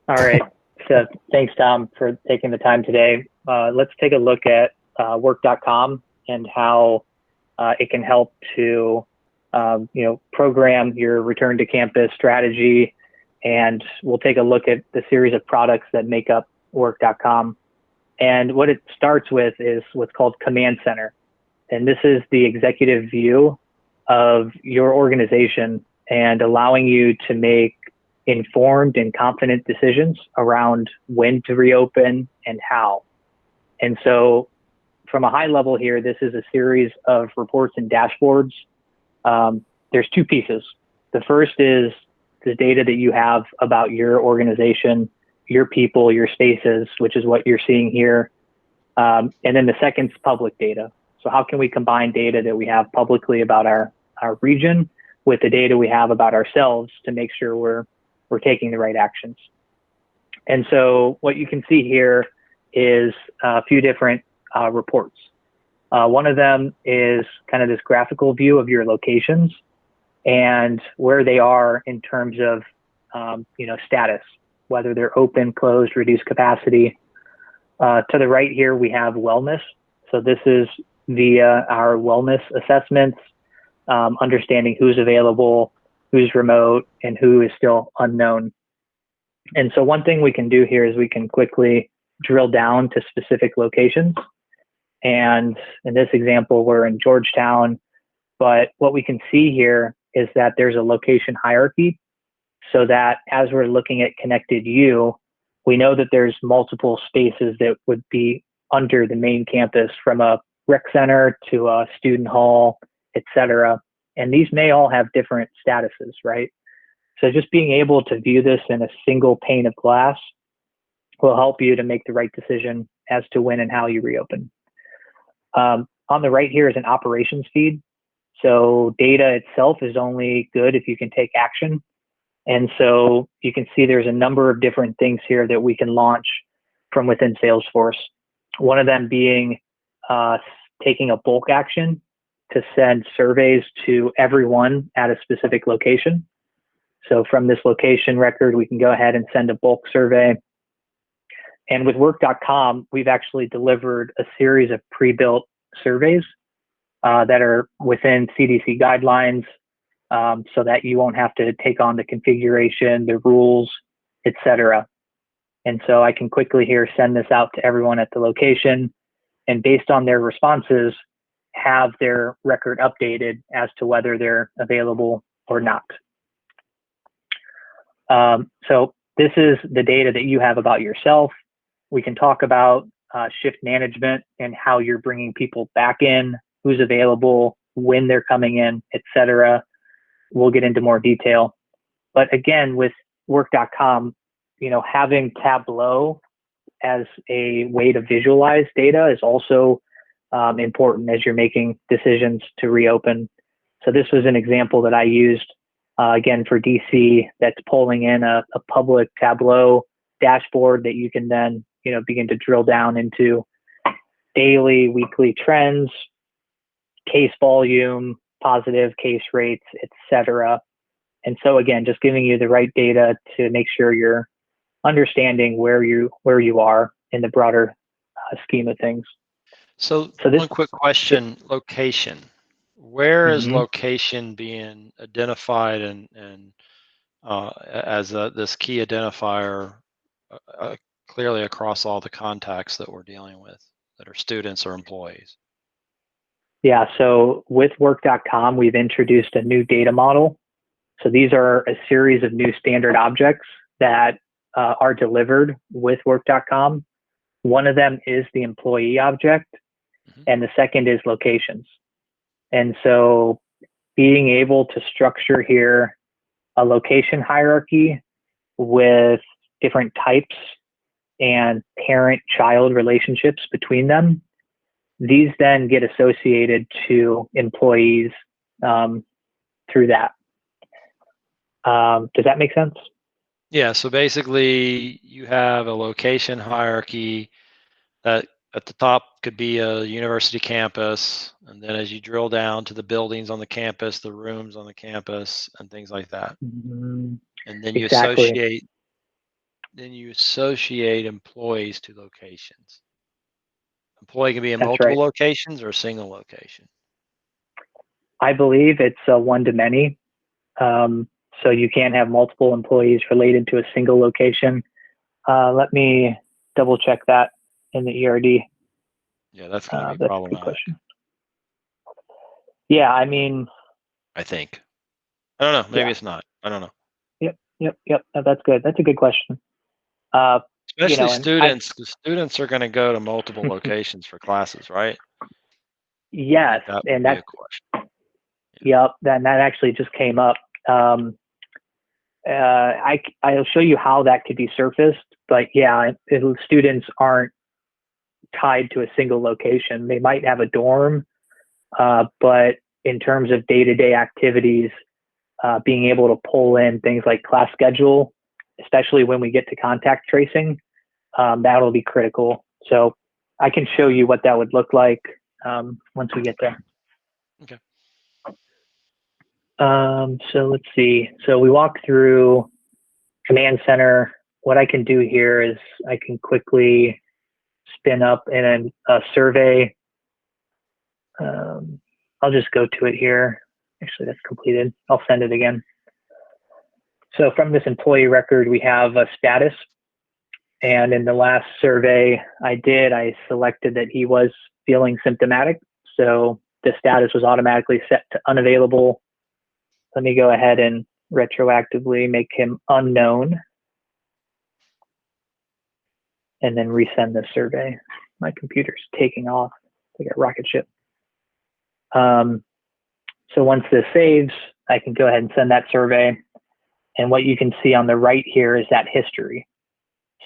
All right. So thanks, Tom, for taking the time today. Let's take a look at work.com and how it can help to, program your return to campus strategy. And we'll take a look at the series of products that make up work.com. And what it starts with is what's called Command Center. And this is the executive view of your organization and allowing you to make informed and confident decisions around when to reopen and how. And so, from a high level here, this is a series of reports and dashboards. There's two pieces. The first is the data that you have about your organization, your people, your spaces, which is what you're seeing here. And then the second is public data. So how can we combine data that we have publicly about our region with the data we have about ourselves to make sure we're taking the right actions? And so what you can see here is a few different reports. One of them is kind of this graphical view of your locations and where they are in terms of status, whether they're open, closed, reduced capacity. To the right here, we have wellness. So this is via our wellness assessments, understanding who's available, who's remote, and who is still unknown. And so one thing we can do here is we can quickly drill down to specific locations. And in this example, we're in Georgetown, but what we can see here is that there's a location hierarchy so that as we're looking at connected U, we know that there's multiple spaces that would be under the main campus, from a rec center to a student hall, et cetera. And these may all have different statuses, right? So just being able to view this in a single pane of glass will help you to make the right decision as to when and how you reopen. On the right here is an operations feed. So data itself is only good if you can take action. And so you can see there's a number of different things here that we can launch from within Salesforce. One of them being taking a bulk action to send surveys to everyone at a specific location. So from this location record, we can go ahead and send a bulk survey. And with work.com, we've actually delivered a series of pre-built surveys that are within CDC guidelines, so that you won't have to take on the configuration, the rules, et cetera. And so I can quickly here send this out to everyone at the location, and based on their responses, have their record updated as to whether they're available or not. So this is the data that you have about yourself. We can talk about shift management and how you're bringing people back in, who's available, when they're coming in, et cetera. We'll get into more detail. But again, with work.com, having Tableau as a way to visualize data is also important as you're making decisions to reopen. So this was an example that I used, again, for DC, that's pulling in a public Tableau dashboard that you can then begin to drill down into daily, weekly trends, case volume, positive case rates, et cetera. And so again, just giving you the right data to make sure you're understanding where you are in the broader scheme of things. So this one quick question: location. Where is Mhm. location being identified and as this key identifier clearly across all the contacts that we're dealing with, that are students or employees? Yeah, so with work.com, we've introduced a new data model. So these are a series of new standard objects that are delivered with work.com. One of them is the employee object, and the second is locations. And so being able to structure here a location hierarchy with different types and parent-child relationships between them, these then get associated to employees through that. Does that make sense? Yeah, so basically you have a location hierarchy that at the top could be a university campus, and then as you drill down to the buildings on the campus, the rooms on the campus, and things like that. Mm-hmm. And then you Exactly. associate then you associate employees to locations. Employee can be in That's multiple right. locations or a single location. I believe it's one-to-many. So you can't have multiple employees related to a single location. Let me double check that in the ERD. Yeah, that's going to be That's a good problematic. question. Yeah, I mean, I think. I don't know. Maybe yeah. it's not. I don't know. Yep. No, that's good. That's a good question. Especially And students, because students are going to go to multiple locations for classes, right? yes, That would and be a that's, question. yep, that actually just came up. I'll show you how that could be surfaced, but yeah, if students aren't tied to a single location. They might have a dorm, but in terms of day-to-day activities, being able to pull in things like class schedule, especially when we get to contact tracing, that'll be critical. So I can show you what that would look like once we get there. Okay. So let's see. So we walk through command center. What I can do here is I can quickly spin up in a survey. I'll just go to it here. Actually, that's completed. I'll send it again. So from this employee record, we have a status. And in the last survey I did, I selected that he was feeling symptomatic. So the status was automatically set to unavailable. Let me go ahead and retroactively make him unknown and then resend the survey. My computer's taking off like a rocket ship. So once this saves, I can go ahead and send that survey. And what you can see on the right here is that history.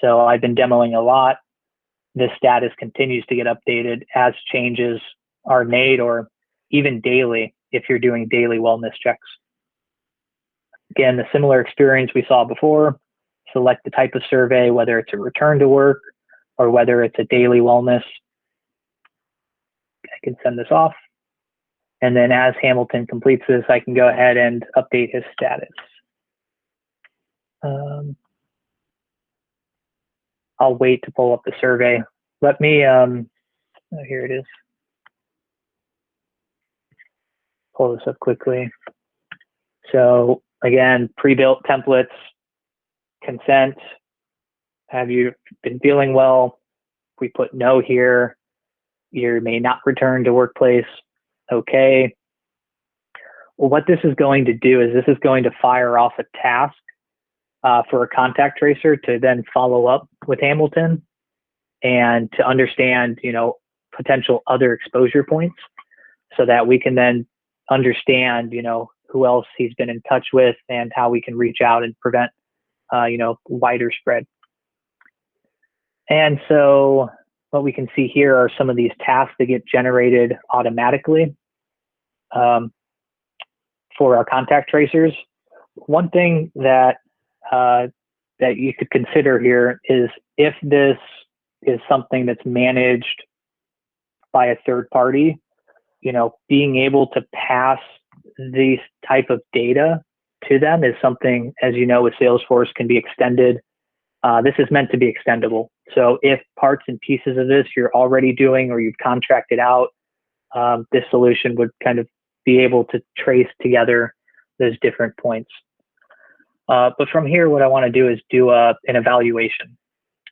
So I've been demoing a lot. This status continues to get updated as changes are made, or even daily if you're doing daily wellness checks. Again, the similar experience we saw before. Select the type of survey, whether it's a return to work or whether it's a daily wellness. I can send this off. And then as Hamilton completes this, I can go ahead and update his status. I'll wait to pull up the survey. Let me, oh, here it is. Pull this up quickly. So again, pre-built templates, consent. Have you been feeling well? We put no here. You may not return to workplace. Okay. Well, what this is going to do is this is going to fire off a task for a contact tracer to then follow up with Hamilton and to understand, potential other exposure points so that we can then understand, who else he's been in touch with and how we can reach out and prevent, wider spread. And so what we can see here are some of these tasks that get generated automatically for our contact tracers. One thing that that you could consider here is if this is something that's managed by a third party, being able to pass these type of data to them is something, as you know, with Salesforce can be extended. This is meant to be extendable. So if parts and pieces of this you're already doing or you've contracted out, this solution would kind of be able to trace together those different points. But from here, what I want to do is do an evaluation.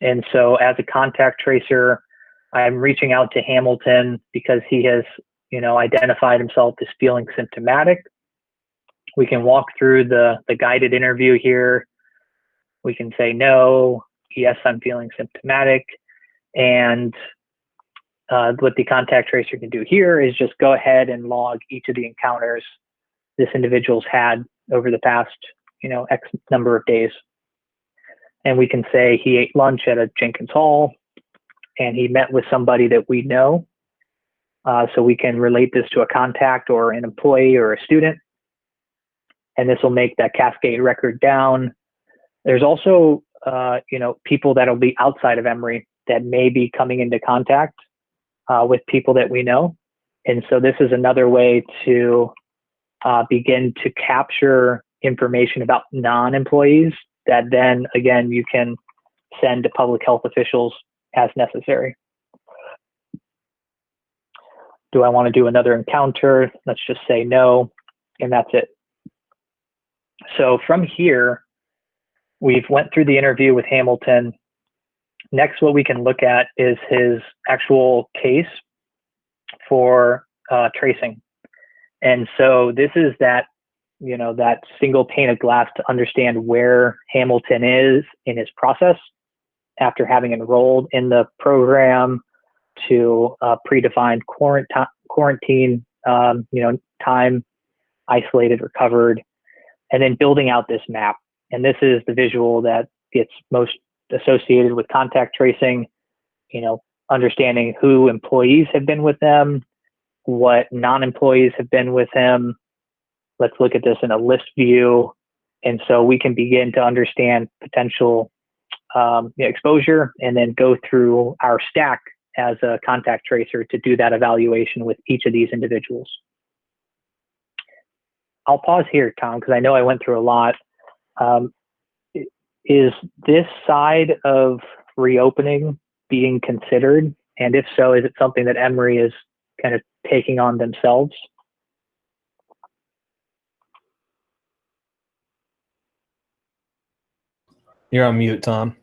And so as a contact tracer, I'm reaching out to Hamilton because he has, identified himself as feeling symptomatic. We can walk through the guided interview here. We can say, no, yes, I'm feeling symptomatic. And what the contact tracer can do here is just go ahead and log each of the encounters this individual's had over the past, X number of days. And we can say he ate lunch at a Jenkins Hall and he met with somebody that we know. So we can relate this to a contact or an employee or a student. And this will make that cascade record down. There's also, people that'll be outside of Emory that may be coming into contact with people that we know. And so this is another way to begin to capture information about non-employees that then, again, you can send to public health officials as necessary. Do I want to do another encounter? Let's just say no, and that's it. So from here, we've went through the interview with Hamilton. Next, what we can look at is his actual case for tracing. And so this is that, that single pane of glass to understand where Hamilton is in his process after having enrolled in the program, to predefined quarantine, time, isolated, recovered, and then building out this map. And this is the visual that gets most associated with contact tracing, understanding who employees have been with them, what non-employees have been with him. Let's look at this in a list view. And so we can begin to understand potential exposure, and then go through our stack as a contact tracer to do that evaluation with each of these individuals. I'll pause here, Tom, because I know I went through a lot. Is this side of reopening being considered? And if so, is it something that Emory is kind of taking on themselves? You're on mute, Tom.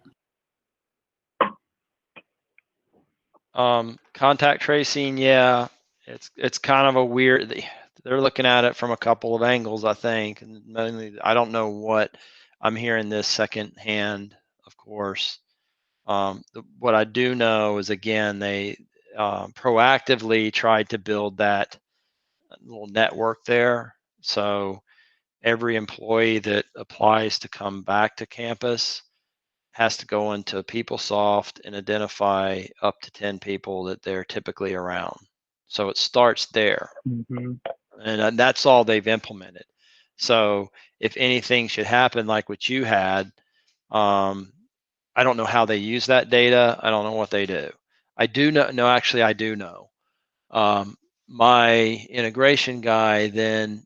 Contact tracing, yeah, it's kind of a weird. They're looking at it from a couple of angles, I think. And mainly, I don't know what I'm hearing this secondhand, of course. What I do know is, again, they proactively tried to build that little network there. So every employee that applies to come back to campus has to go into PeopleSoft and identify up to 10 people that they're typically around. So it starts there. Mm-hmm. And that's all they've implemented. So if anything should happen like what you had, I don't know how they use that data. I don't know what they do. I do know, no, actually I do know. My integration guy then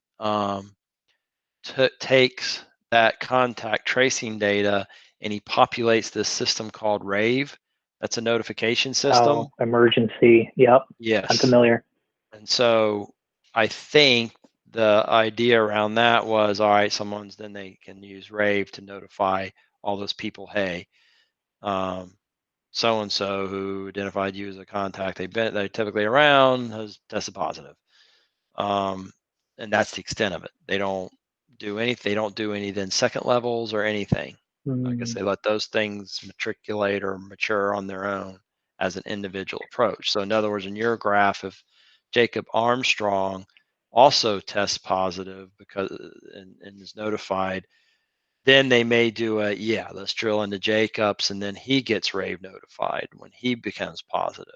takes that contact tracing data and he populates this system called Rave. That's a notification system. Oh, emergency. Yep. Yes. I'm familiar. And so I think the idea around that was, all right, then they can use Rave to notify all those people, hey, so-and-so who identified you as a contact they're typically around has tested positive. And that's the extent of it. They don't do anything. They don't do any then second levels or anything. I guess they let those things matriculate or mature on their own as an individual approach. So in other words, in your graph, if Jacob Armstrong also tests positive because and is notified, then they may do let's drill into Jacob's, and then he gets Rave notified when he becomes positive.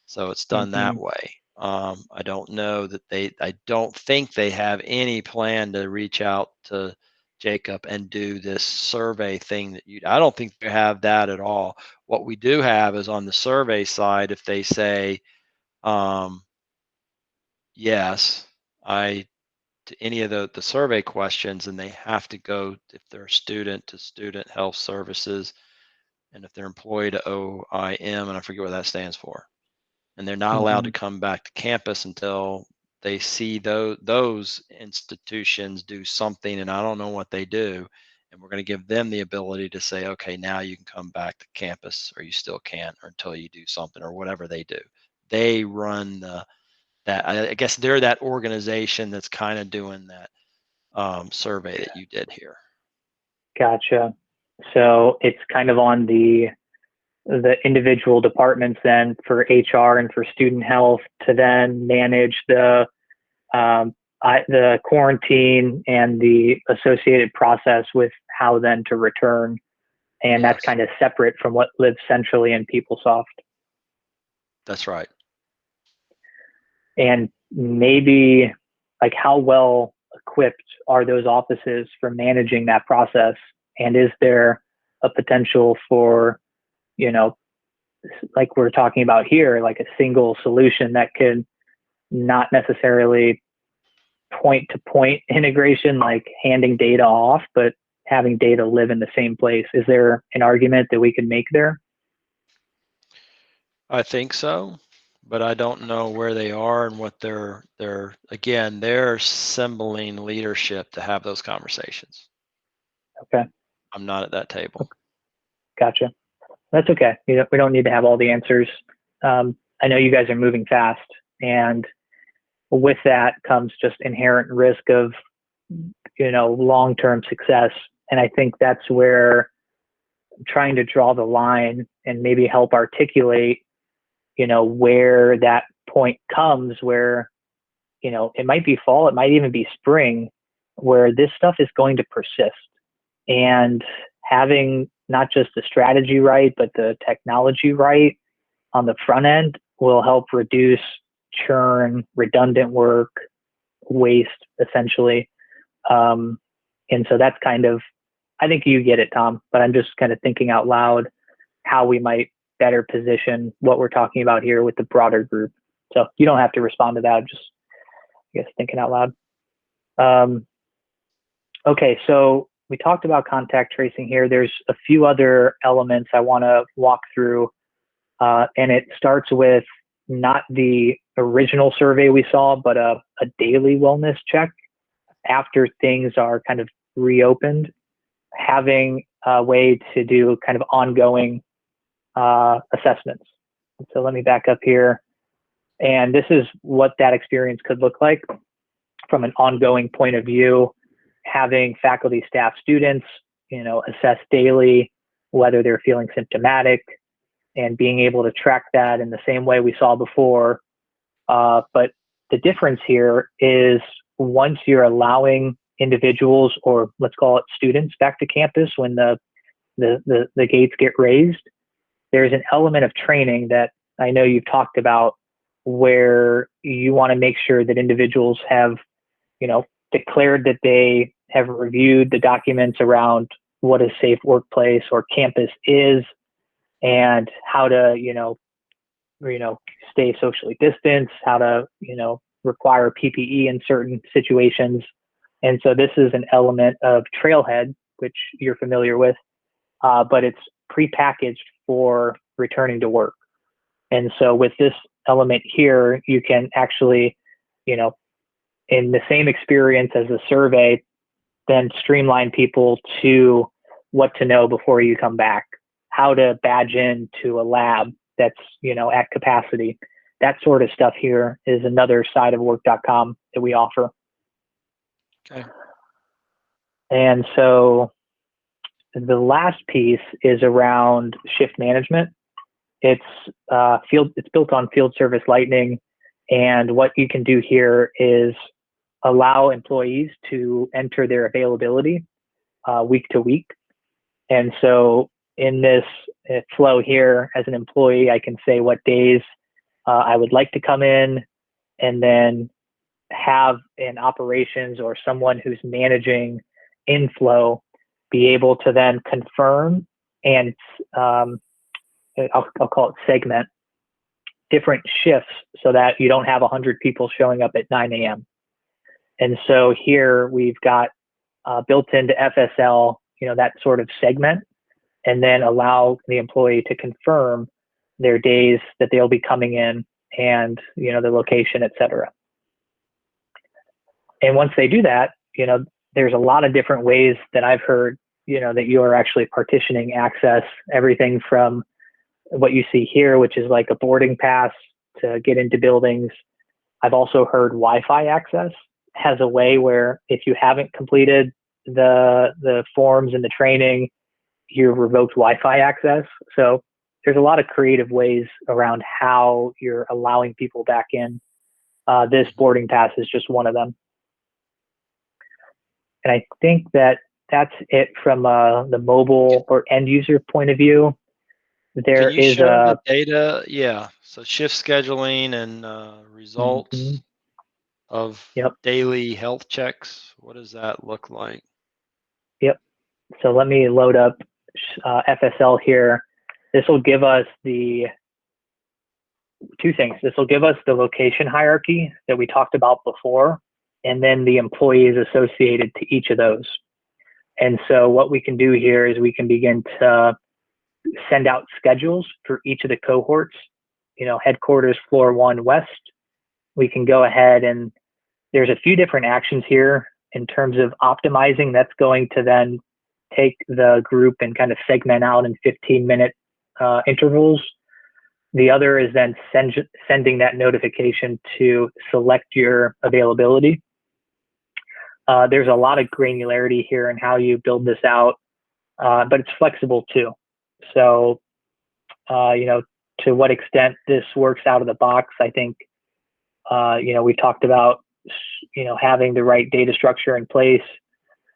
So it's done that way. I don't know that I don't think they have any plan to reach out to Jacob and do this survey thing I don't think they have that at all. What we do have is on the survey side, if they say, yes, to any of the survey questions, and they have to go, if they're student, to Student Health Services, and if they're employee to OIM, and I forget what that stands for. And they're not allowed to come back to campus until they see those institutions do something, and I don't know what they do. And we're going to give them the ability to say, okay, now you can come back to campus, or you still can't, or until you do something, or whatever they do. They run that. I guess they're that organization that's kind of doing that survey that you did here. Gotcha. So it's kind of on the individual departments then for HR and for student health to then manage the quarantine and the associated process with how then to return. And that's kind of separate from what lives centrally in PeopleSoft. That's right. And maybe like how well equipped are those offices for managing that process? And is there a potential for, like we're talking about here, like a single solution that could not necessarily point to point integration, like handing data off, but having data live in the same place. Is there an argument that we can make there? I think so, but I don't know where they are and what they're assembling leadership to have those conversations. Okay. I'm not at that table. Gotcha. That's okay. We don't need to have all the answers. I know you guys are moving fast, and with that comes just inherent risk of, long-term success. And I think that's where trying to draw the line and maybe help articulate, where that point comes where, it might be fall, it might even be spring, where this stuff is going to persist. And having not just the strategy right, but the technology right on the front end will help reduce churn, redundant work, waste, essentially. And so that's kind of, I think you get it, Tom, but I'm just kind of thinking out loud how we might better position what we're talking about here with the broader group. So you don't have to respond to that. I'm just, I guess, thinking out loud. Okay, so we talked about contact tracing here. There's a few other elements I want to walk through, and it starts with not the original survey we saw, but a daily wellness check after things are kind of reopened, having a way to do kind of ongoing assessments. So let me back up here. And this is what that experience could look like from an ongoing point of view, having faculty, staff, students, assess daily whether they're feeling symptomatic and being able to track that in the same way we saw before. But the difference here is once you're allowing individuals, or let's call it students, back to campus when the gates get raised, there's an element of training that I know you've talked about where you want to make sure that individuals have, declared that they have reviewed the documents around what a safe workplace or campus is and how to, stay socially distanced, how to, require PPE in certain situations. And so this is an element of Trailhead, which you're familiar with, but it's prepackaged for returning to work. And so with this element here, you can actually, in the same experience as a survey, then streamline people to what to know before you come back, how to badge in to a lab that's, at capacity. That sort of stuff here is another side of work.com that we offer. Okay. And so the last piece is around shift management. It's built on Field Service Lightning. And what you can do here is allow employees to enter their availability week to week. And so in this flow here, as an employee, I can say what days I would like to come in, and then have an operations or someone who's managing inflow be able to then confirm and I'll call it segment different shifts so that you don't have 100 people showing up at 9 a.m. And so here we've got built into FSL, that sort of segment, and then allow the employee to confirm their days that they'll be coming in and, the location, et cetera. And once they do that, there's a lot of different ways that I've heard, that you are actually partitioning access, everything from what you see here, which is like a boarding pass to get into buildings. I've also heard Wi-Fi access has a way where if you haven't completed the forms and the training, you're revoked Wi-Fi access. So there's a lot of creative ways around how you're allowing people back in. This boarding pass is just one of them. And I think that's it from the mobile or end user point of view. There Can you is show the data? Yeah. So shift scheduling and results of daily health checks. What does that look like? Yep. So let me load up FSL here. This will give us the two things. This will give us the location hierarchy that we talked about before, and then the employees associated to each of those. And so what we can do here is we can begin to send out schedules for each of the cohorts, headquarters, floor 1 west. We can go ahead and there's a few different actions here in terms of optimizing. That's going to then take the group and kind of segment out in 15-minute intervals. The other is then sending that notification to select your availability. There's a lot of granularity here in how you build this out, but it's flexible too. So, to what extent this works out of the box, I think, we talked about, having the right data structure in place.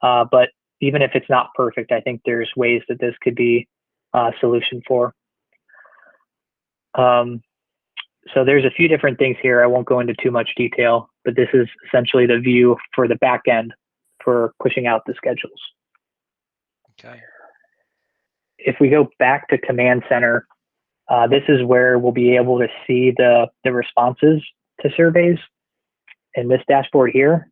But even if it's not perfect, I think there's ways that this could be a solution for. So there's a few different things here. I won't go into too much detail, but this is essentially the view for the back end for pushing out the schedules. Okay. If we go back to Command Center, this is where we'll be able to see the responses to surveys in this dashboard here,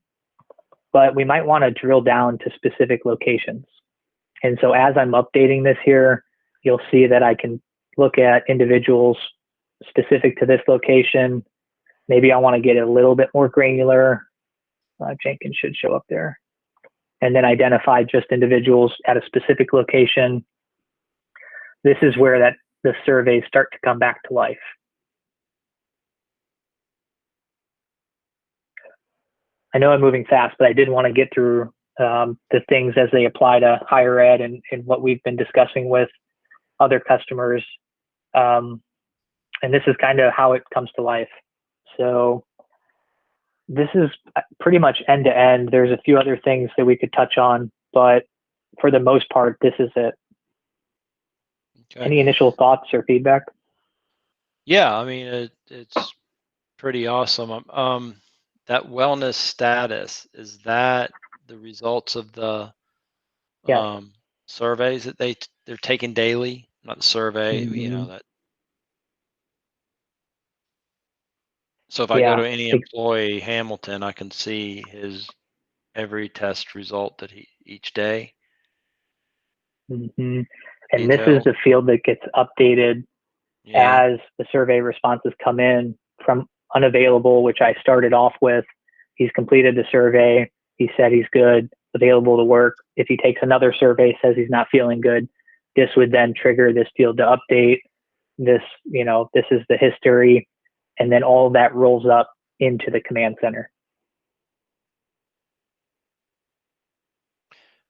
but we might want to drill down to specific locations. And so as I'm updating this here, you'll see that I can look at individuals specific to this location. Maybe I want to get a little bit more granular. Jenkins should show up there. And then identify just individuals at a specific location. This is where the surveys start to come back to life. I know I'm moving fast, but I did want to get through the things as they apply to higher ed and what we've been discussing with other customers. And this is kind of how it comes to life. So this is pretty much end to end. There's a few other things that we could touch on, but for the most part, this is it. Okay. Any initial thoughts or feedback? Yeah, I mean, it's pretty awesome. That wellness status, is that the results of the surveys that they're taking daily? Not the survey, that. So if I go to any employee, Hamilton, I can see his every test result that each day. Mm-hmm. And this is the field that gets updated as the survey responses come in from unavailable, which I started off with. He's completed the survey. He said he's good, available to work. If he takes another survey, says he's not feeling good, this would then trigger this field to update. This, this is the history. And then all of that rolls up into the command center.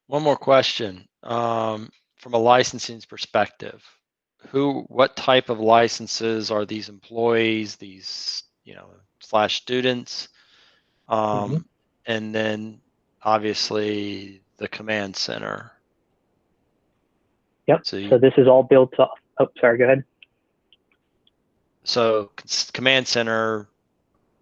One more question. From a licensing perspective, what type of licenses are these employees, these, / students? And then obviously the command center. Yep. So this is all built off. Oh, sorry, go ahead. So command center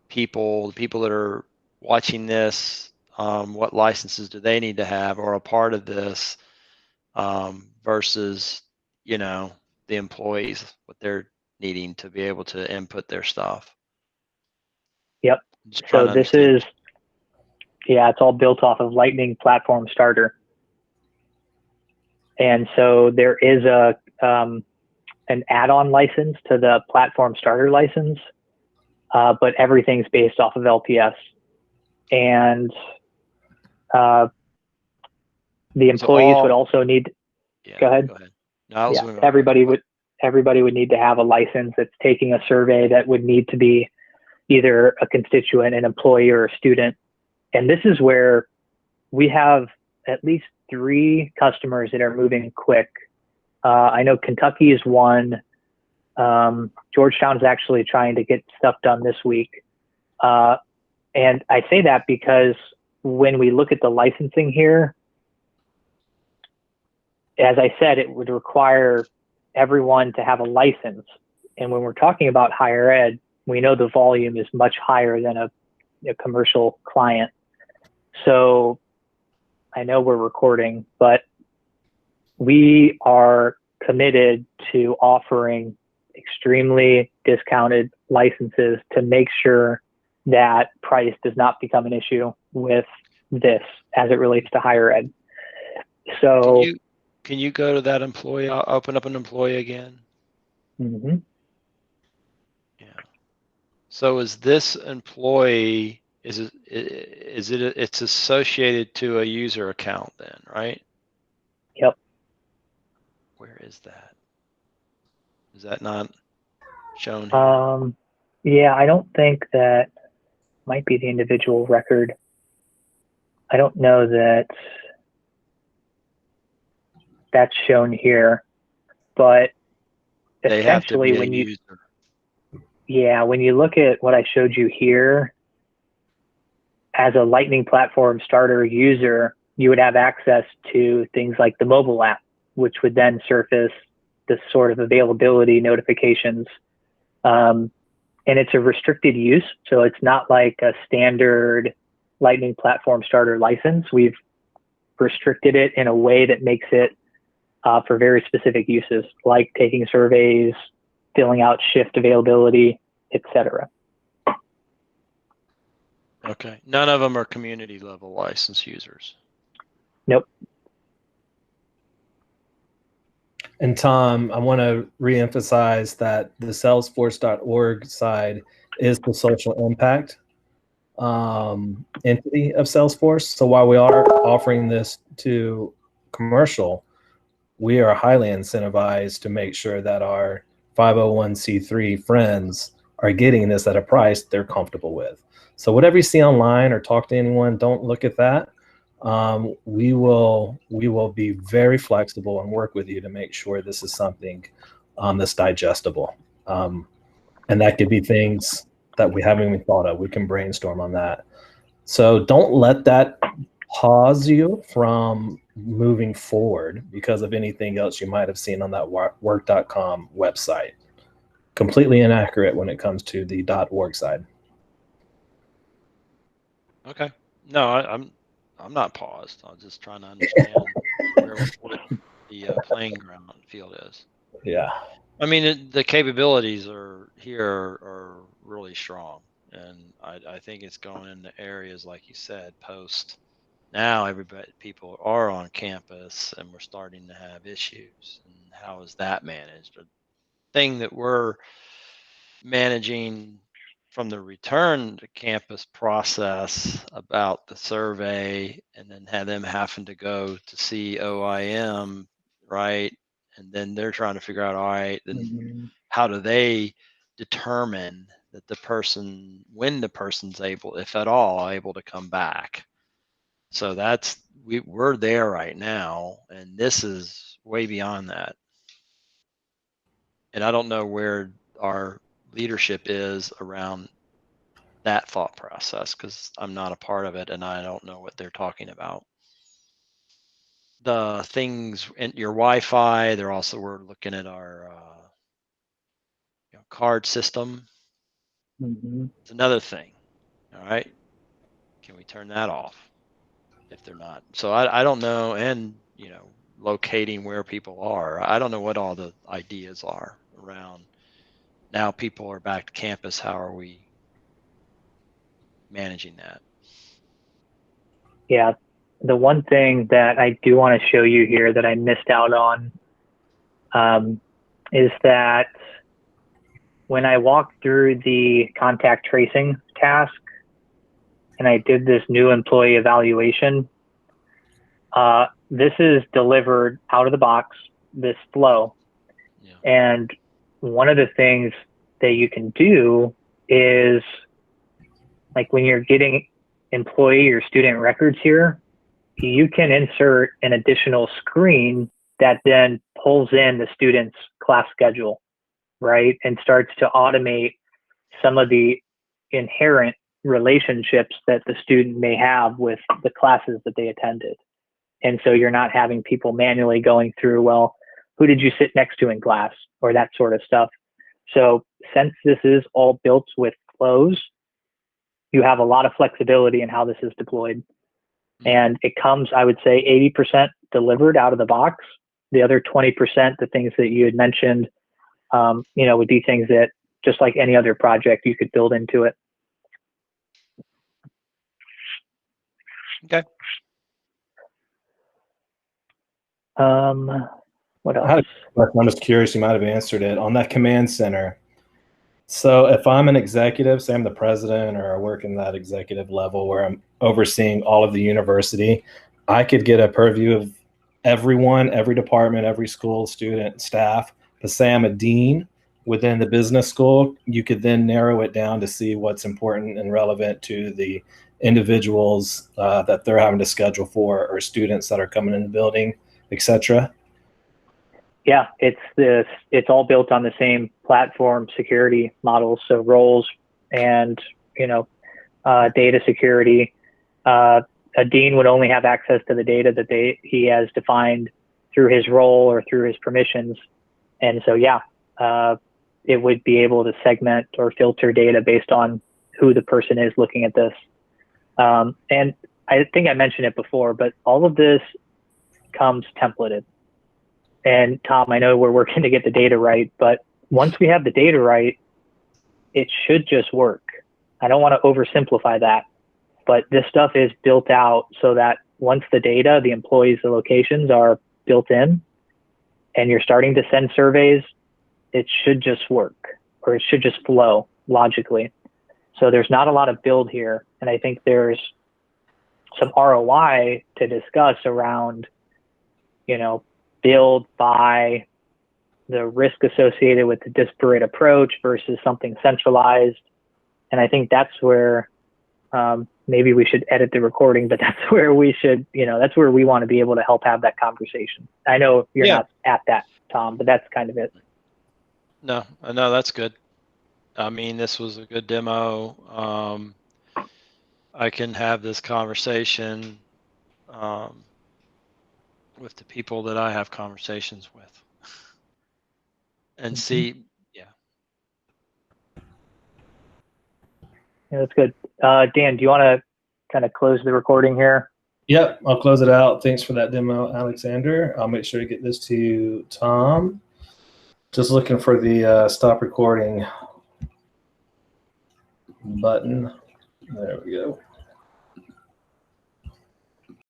people, the people that are watching this, what licenses do they need to have or a part of this versus, the employees, what they're needing to be able to input their stuff? Yep. So this is, it's all built off of Lightning Platform Starter. And so there is an add-on license to the Platform Starter license, but everything's based off of LPS. And the employees would also need. Go ahead. No, everybody would need to have a license that's taking a survey that would need to be either a constituent, an employee, or a student. And this is where we have at least 3 customers that are moving quick. I know Kentucky is one. Georgetown is actually trying to get stuff done this week. And I say that because when we look at the licensing here, as I said, it would require everyone to have a license. And when we're talking about higher ed, we know the volume is much higher than a commercial client. So I know we're recording, but we are committed to offering extremely discounted licenses to make sure that price does not become an issue with this as it relates to higher ed. So can you go to that employee? I'll open up an employee again. mhm. Yeah. So is this employee, it's associated to a user account then, right? Yep. Where is that? Is that not shown here? Yeah, I don't think that might be the individual record. I don't know that that's shown here, but They have to essentially be a user. when you look at what I showed you here, as a Lightning Platform Starter user, you would have access to things like the mobile app, which would then surface this sort of availability notifications. And it's a restricted use, so it's not like a standard Lightning Platform Starter license. We've restricted it in a way that makes it for very specific uses, like taking surveys, filling out shift availability, etc. Okay. None of them are community level license users. Nope. And Tom, I want to reemphasize that the Salesforce.org side is the social impact entity of Salesforce. So while we are offering this to commercial, we are highly incentivized to make sure that our 501c3 friends are getting this at a price they're comfortable with. So whatever you see online or talk to anyone, don't look at that. We will be very flexible and work with you to make sure this is something that's digestible. And that could be things that we haven't even thought of. We can brainstorm on that. So don't let that pause you from moving forward because of anything else you might have seen on that work.com website. Completely inaccurate when it comes to the .org side. Okay. No, I'm not paused. I'm just trying to understand what the playing ground field is. Yeah. I mean, the capabilities are really strong, and I think it's going into areas like you said. Post now, people are on campus, and we're starting to have issues. And how is that managed? A thing that we're managing from the return to campus process about the survey, and then have them having to go to see OIM, right? And then they're trying to figure out, all right, then how do they determine that when the person's able, if at all, able to come back? So we're there right now, and this is way beyond that. And I don't know where our leadership is around that thought process because I'm not a part of it and I don't know what they're talking about. The things in your Wi-Fi, we're looking at our card system. It's another thing. All right. Can we turn that off if they're not? So I don't know. And, locating where people are. I don't know what all the ideas are around now people are back to campus. How are we managing that? Yeah. The one thing that I do want to show you here that I missed out on is that when I walked through the contact tracing task and I did this new employee evaluation, this is delivered out of the box, this flow. Yeah. And one of the things that you can do is, like when you're getting employee or student records here, you can insert an additional screen that then pulls in the student's class schedule, right? And starts to automate some of the inherent relationships that the student may have with the classes that they attended. And so you're not having people manually going through, well, who did you sit next to in class or that sort of stuff. So since this is all built with flows, you have a lot of flexibility in how this is deployed. And it comes, I would say, 80% delivered out of the box. The other 20%, the things that you had mentioned, would be things that, just like any other project, you could build into it. Okay. What I had else? a question. I'm just curious, you might have answered it. On that command center, so if I'm an executive, say I'm the president or I work in that executive level where I'm overseeing all of the university, I could get a purview of everyone, every department, every school, student, staff. But say I'm a dean within the business school, you could then narrow it down to see what's important and relevant to the individuals that they're having to schedule for, or students that are coming in the building, etc. Yeah, it's all built on the same platform security models. So roles and, data security. A dean would only have access to the data that he has defined through his role or through his permissions. And so, it would be able to segment or filter data based on who the person is looking at this. And I think I mentioned it before, but all of this comes templated. And Tom, I know we're working to get the data right, but once we have the data right, it should just work. I don't want to oversimplify that, but this stuff is built out so that once the data, the employees, the locations are built in, and you're starting to send surveys, it should just work, or it should just flow logically. So there's not a lot of build here. And I think there's some ROI to discuss around, build by the risk associated with the disparate approach versus something centralized. And I think that's where maybe we should edit the recording, but that's where we should, that's where we want to be able to help have that conversation. I know you're not at that, Tom, but that's kind of it. No, that's good. I mean, this was a good demo. I can have this conversation with the people that I have conversations with and see. Yeah, that's good. Dan, do you want to kind of close the recording here? Yep, I'll close it out. Thanks for that demo, Alexander. I'll make sure to get this to Tom. Just looking for the stop recording button. There we go.